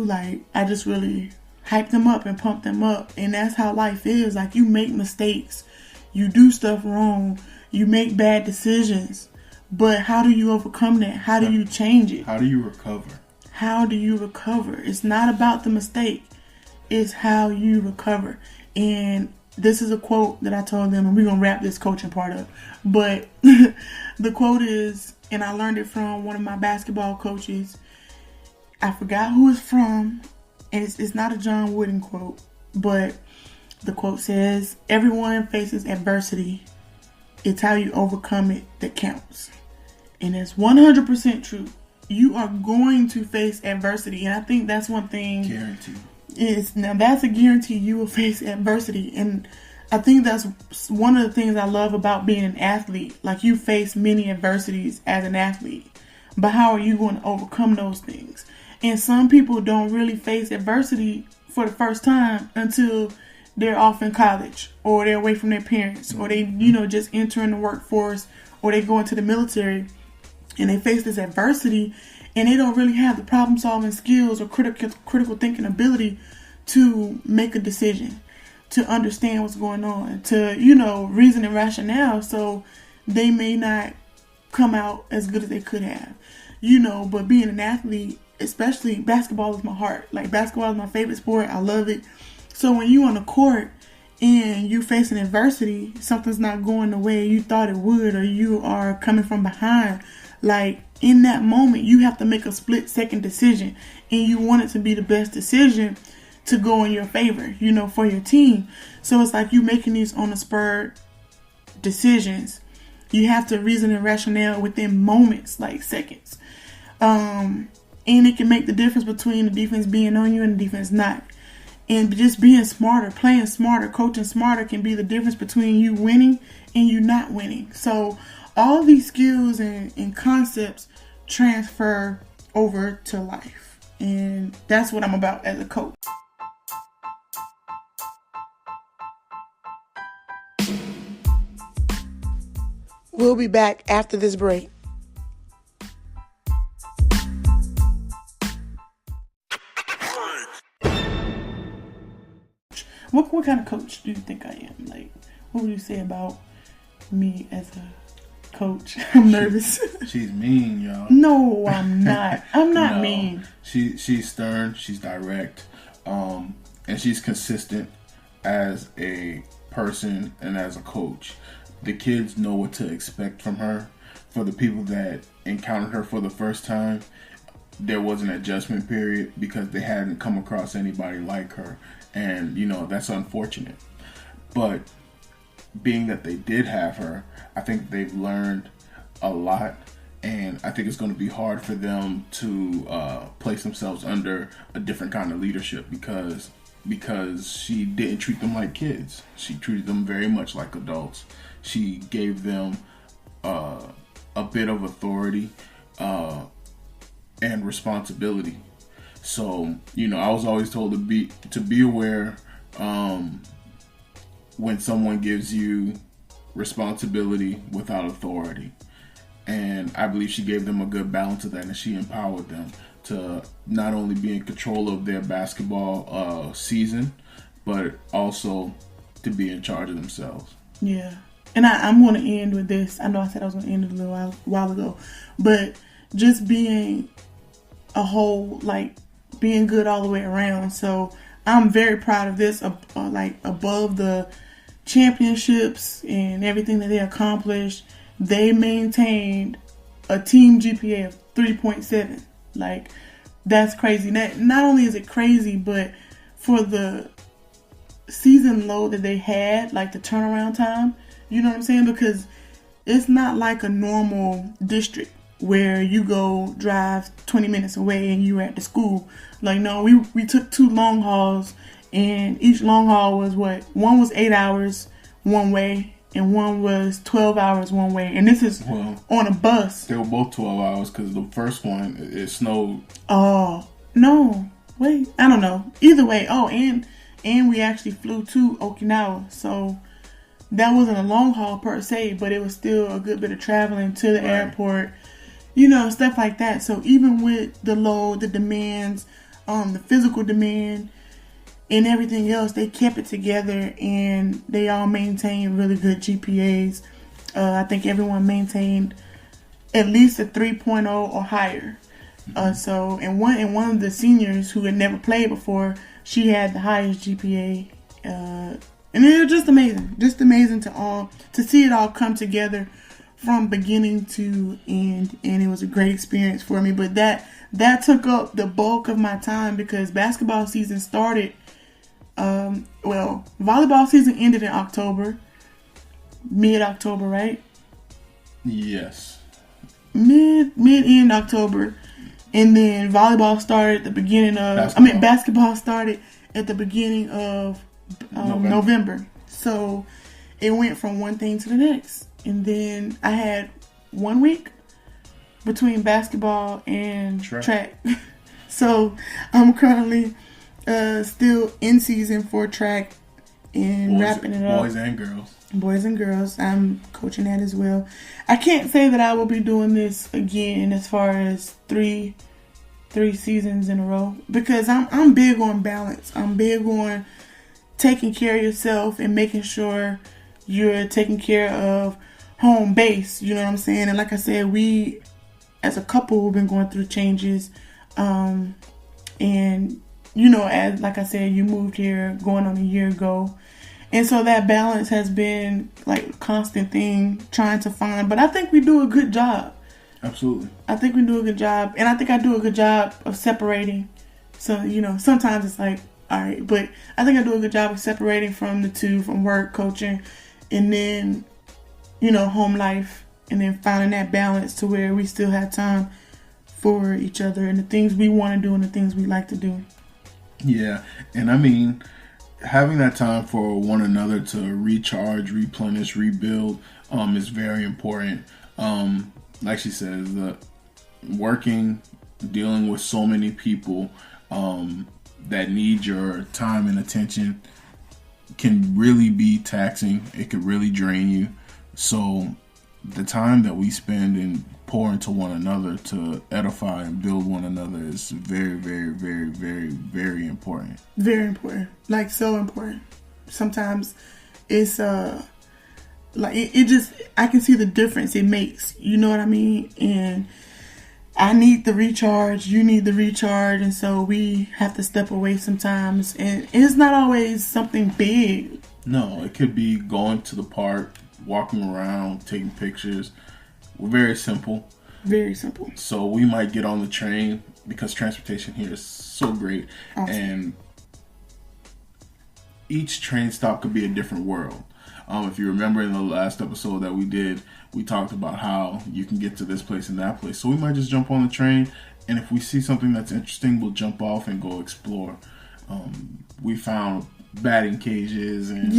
like, I just really hype them up and pump them up. And that's how life is. Like, you make mistakes. You do stuff wrong. You make bad decisions. But how do you overcome that? How do you change it? How do you recover? How do you recover? It's not about the mistake. It's how you recover. And this is a quote that I told them, and we're going to wrap this coaching part up. But the quote is, and I learned it from one of my basketball coaches. I forgot who it's from. And it's not a John Wooden quote. But the quote says, everyone faces adversity. It's how you overcome it that counts. And it's 100% true. You are going to face adversity. And I think that's one thing. Guaranteed. Now that's a guarantee you will face adversity. And I think that's one of the things I love about being an athlete. Like, you face many adversities as an athlete. But how are you going to overcome those things? And some people don't really face adversity for the first time until they're off in college, or they're away from their parents, or they, just entering the workforce, or they go into the military, and they face this adversity, and they don't really have the problem-solving skills or critical thinking ability to make a decision, to understand what's going on, to, reason and rationale, so they may not come out as good as they could have, but being an athlete, especially basketball is my heart. Like, basketball is my favorite sport. I love it. So when you on the court and you facing adversity, something's not going the way you thought it would, or you are coming from behind, like, in that moment, you have to make a split-second decision, and you want it to be the best decision to go in your favor, for your team. So it's like you making these on-the-spur decisions. You have to reason and rationale within moments, like seconds. And it can make the difference between the defense being on you and the defense not. And just being smarter, playing smarter, coaching smarter can be the difference between you winning and you not winning. So all these skills and concepts transfer over to life. And that's what I'm about as a coach. We'll be back after this break. What kind of coach do you think I am? Like, what would you say about me as a coach? I'm nervous. She's mean, y'all. No, I'm not. I'm not mean. She's stern. She's direct, and she's consistent as a person and as a coach. The kids know what to expect from her. For the people that encountered her for the first time, there was an adjustment period because they hadn't come across anybody like her. And, that's unfortunate. But being that they did have her, I think they've learned a lot. And I think it's going to be hard for them to place themselves under a different kind of leadership because she didn't treat them like kids. She treated them very much like adults. She gave them a bit of authority and responsibility. So, I was always told to be aware when someone gives you responsibility without authority. And I believe she gave them a good balance of that, and she empowered them to not only be in control of their basketball season, but also to be in charge of themselves. Yeah. And I'm going to end with this. I know I said I was going to end it a little while ago, but just being a whole, like, being good all the way around. So I'm very proud of this, like, above the championships and everything that they accomplished. They maintained a team GPA of 3.7. Like, that's crazy. Not only is it crazy, but for the season low that they had, like the turnaround time, you know what I'm saying? Because it's not like a normal district where you go drive 20 minutes away and you're at the school. Like, no, we took 2 long hauls, and each long haul was one was 8 hours one way, and one was 12 hours one way. And this is on a bus. They were both 12 hours because the first one, it snowed. Oh, no. Wait, I don't know. Either way. Oh, and we actually flew to Okinawa. So that wasn't a long haul per se, but it was still a good bit of traveling to the airport. Stuff like that. So even with the load, the demands, the physical demand and everything else, they kept it together and they all maintained really good GPAs. I think everyone maintained at least a 3.0 or higher. So, and one of the seniors who had never played before, she had the highest GPA. And it was just amazing to see it all come together from beginning to end, and it was a great experience for me. But that took up the bulk of my time because basketball season started. Volleyball season ended in October, mid-October, right? Yes. Mid-end October, and then volleyball started at the beginning of. Basketball started at the beginning of November. So it went from one thing to the next, and then I had 1 week between basketball and track. So I'm currently still in season for track and wrapping it up. Boys and girls. I'm coaching that as well. I can't say that I will be doing this again as far as three seasons in a row because I'm big on balance. I'm big on taking care of yourself and making sure you're taking care of home base. You know what I'm saying? And like I said, we as a couple have been going through changes. And you know, as like I said, you moved here going on a year ago. And so that balance has been like a constant thing trying to find. But I think we do a good job. Absolutely. I think we do a good job. And I think I do a good job of separating. So, you know, sometimes it's like, all right. But I think I do a good job of separating from the two, from work, coaching, and then, you know, home life. And then finding that balance to where we still have time for each other and the things we want to do and the things we like to do. Yeah. And I mean, having that time for one another to recharge, replenish, rebuild is very important. Like she says, working, dealing with so many people that need your time and attention can really be taxing. It could really drain you. So the time that we spend and pour into one another to edify and build one another is very, very, very, very, very important. Very important. Like, so important. Sometimes it's like it just, I can see the difference it makes. You know what I mean? And I need the recharge, you need the recharge, and so we have to step away sometimes. And it's not always something big. No, it could be going to the park, walking around, taking pictures. We're very simple. Very simple. So we might get on the train because transportation here is so great. Awesome. And each train stop could be a different world. If you remember in the last episode that we did, we talked about how you can get to this place and that place. So we might just jump on the train, and if we see something that's interesting, we'll jump off and go explore. We found batting cages and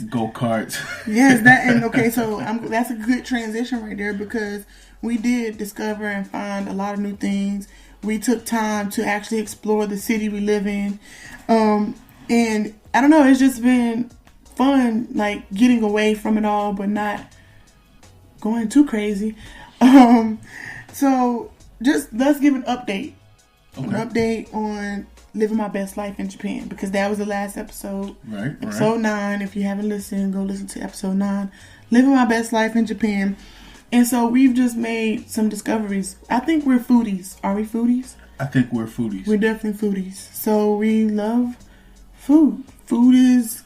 go-karts. Yes, that's a good transition right there because we did discover and find a lot of new things. We took time to actually explore the city we live in. And I don't know, it's just been fun, like getting away from it all, but not going too crazy. So just let's give an update. Okay. An update on living my best life in Japan because that was the last episode. Right. Episode 9. If you haven't listened, go listen to episode 9. Living my best life in Japan. And so we've just made some discoveries. I think we're foodies. Are we foodies? I think we're foodies. We're definitely foodies. So we love food. Food is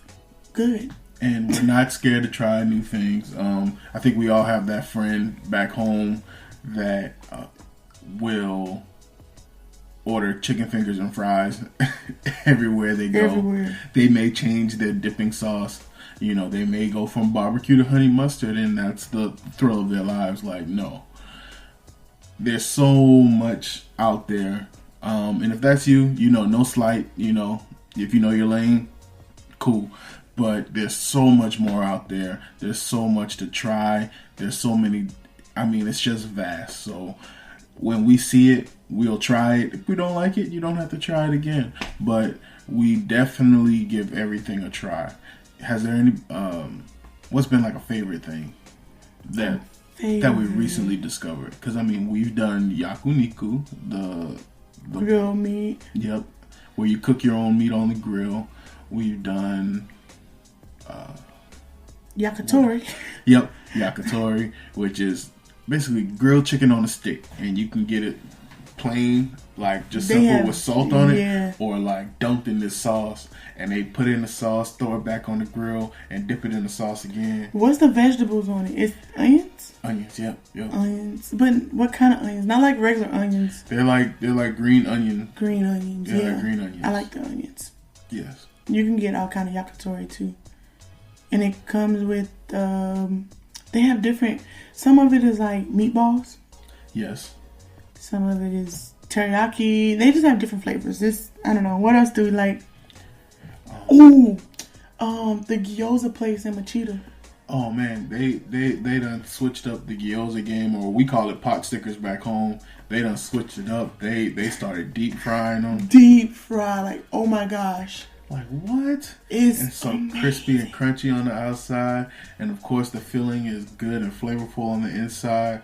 good. And we're not scared to try new things. I think we all have that friend back home that will order chicken fingers and fries everywhere they go. Everywhere. They may change their dipping sauce. You know, they may go from barbecue to honey mustard, and that's the thrill of their lives. Like, no. There's so much out there. And if that's you, you know, no slight, you know, if you know your lane, cool. But there's so much more out there. There's so much to try. There's so many, I mean, it's just vast. So when we see it, we'll try it. If we don't like it, you don't have to try it again. But we definitely give everything a try. Has there any, what's been like a favorite thing that we recently discovered? Because, I mean, we've done yakuniku, the grilled meat. Yep. where you cook your own meat on the grill. We've done yakitori. Yep, yakitori, which is basically grilled chicken on a stick, and you can get it plain, like just simple with salt on it, or like dunked in this sauce, and they put it in the sauce, throw it back on the grill, and dip it in the sauce again. What's the vegetables on it? It's onions. Onions, yep. Onions, but what kind of onions? Not like regular onions. They're like green onion. Green onions, yeah. Like green onions. I like the onions. Yes. You can get all kind of yakitori too, and it comes with. They have different. Some of it is like meatballs. Yes. Some of it is teriyaki. They just have different flavors. I don't know. What else do we like? The gyoza place in Machida. Oh man, they done switched up the gyoza game, or we call it pot stickers back home. They done switched it up. They started deep frying them. Deep fry, like oh my gosh. Like what? It's so crispy and crunchy on the outside, and of course the filling is good and flavorful on the inside.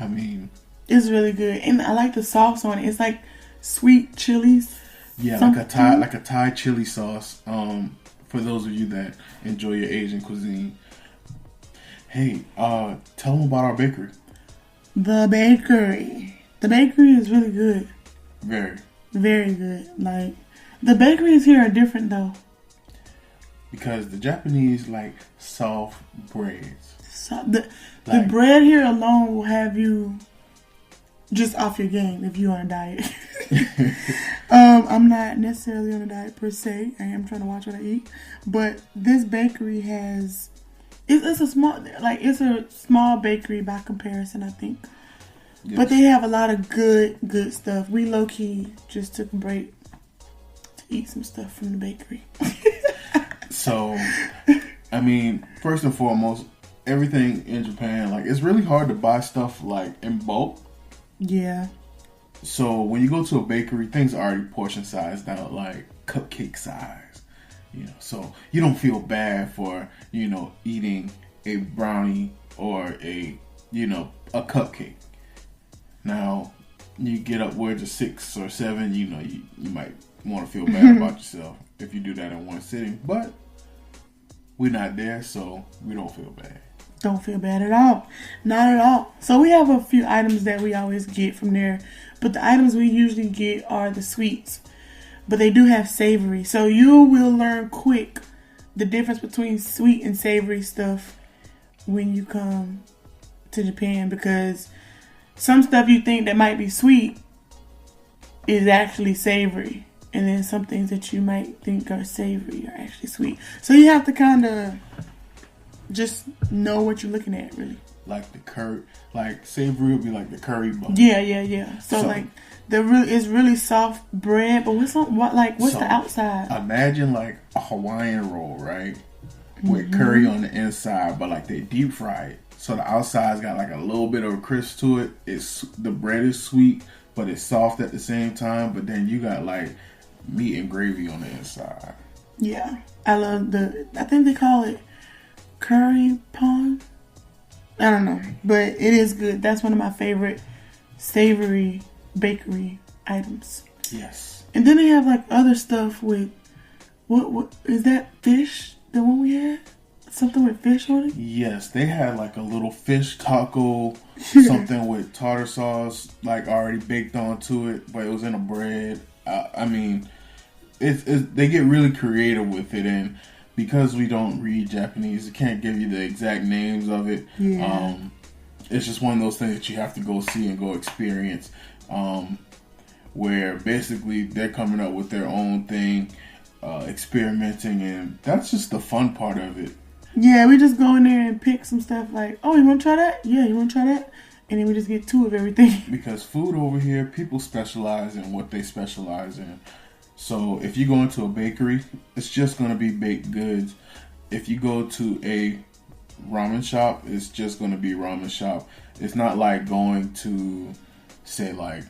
I mean, it's really good, and I like the sauce on it. It's like sweet chilies. Yeah, like a Thai chili sauce. For those of you that enjoy your Asian cuisine. Hey, tell them about our bakery. The bakery is really good. Very. Very good. Like, the bakeries here are different though. Because the Japanese like soft breads. The bread here alone will have you just off your game if you're on a diet. I'm not necessarily on a diet per se. I am trying to watch what I eat. But this bakery has... It's a small bakery by comparison, I think. Yes. But they have a lot of good stuff. We low-key just took a break to eat some stuff from the bakery. So, I mean, first and foremost, everything in Japan, like, it's really hard to buy stuff, like, in bulk. Yeah. So, when you go to a bakery, things are already portion sized out, like, cupcake size. You know, so you don't feel bad for, eating a brownie or a cupcake. Now, you get upwards of 6 or 7, you might want to feel bad about yourself if you do that in one sitting. But we're not there, so we don't feel bad. Don't feel bad at all. Not at all. So we have a few items that we always get from there. But the items we usually get are the sweets. But they do have savory. So you will learn quick the difference between sweet and savory stuff when you come to Japan. Because some stuff you think that might be sweet is actually savory. And then some things that you might think are savory are actually sweet. So you have to kind of just know what you're looking at, really. Like the curry, like savory would be like the curry bun. Yeah. So like it's really soft bread, but what's the outside? Imagine like a Hawaiian roll, right? With curry on the inside, but like they deep fry it. So the outside's got like a little bit of a crisp to it. The bread is sweet, but it's soft at the same time. But then you got like meat and gravy on the inside. Yeah, I love I think they call it curry pon. I don't know, but it is good. That's one of my favorite savory bakery items. Yes. And then they have like other stuff with what is that fish? The one we had? Something with fish on it? Yes, they had like a little fish taco, something with tartar sauce like already baked onto it, but it was in a bread. I mean, they get really creative with it, and because we don't read Japanese, I can't give you the exact names of it. Yeah. It's just one of those things that you have to go see and go experience, where basically they're coming up with their own thing, experimenting, and that's just the fun part of it. Yeah, we just go in there and pick some stuff like, oh, you want to try that? Yeah, you want to try that? And then we just get 2 of everything. Because food over here, people specialize in what they specialize in. So if you go into a bakery, it's just going to be baked goods. If you go to a ramen shop, it's just going to be ramen shop. It's not like going to, say, like,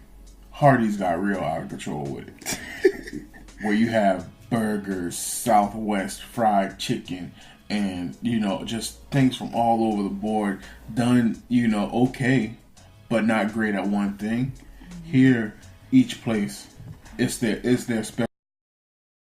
Hardee's got real out of control with it. Where you have burgers, Southwest fried chicken, and, just things from all over the board done, okay, but not great at one thing. Here, each place, it's their special.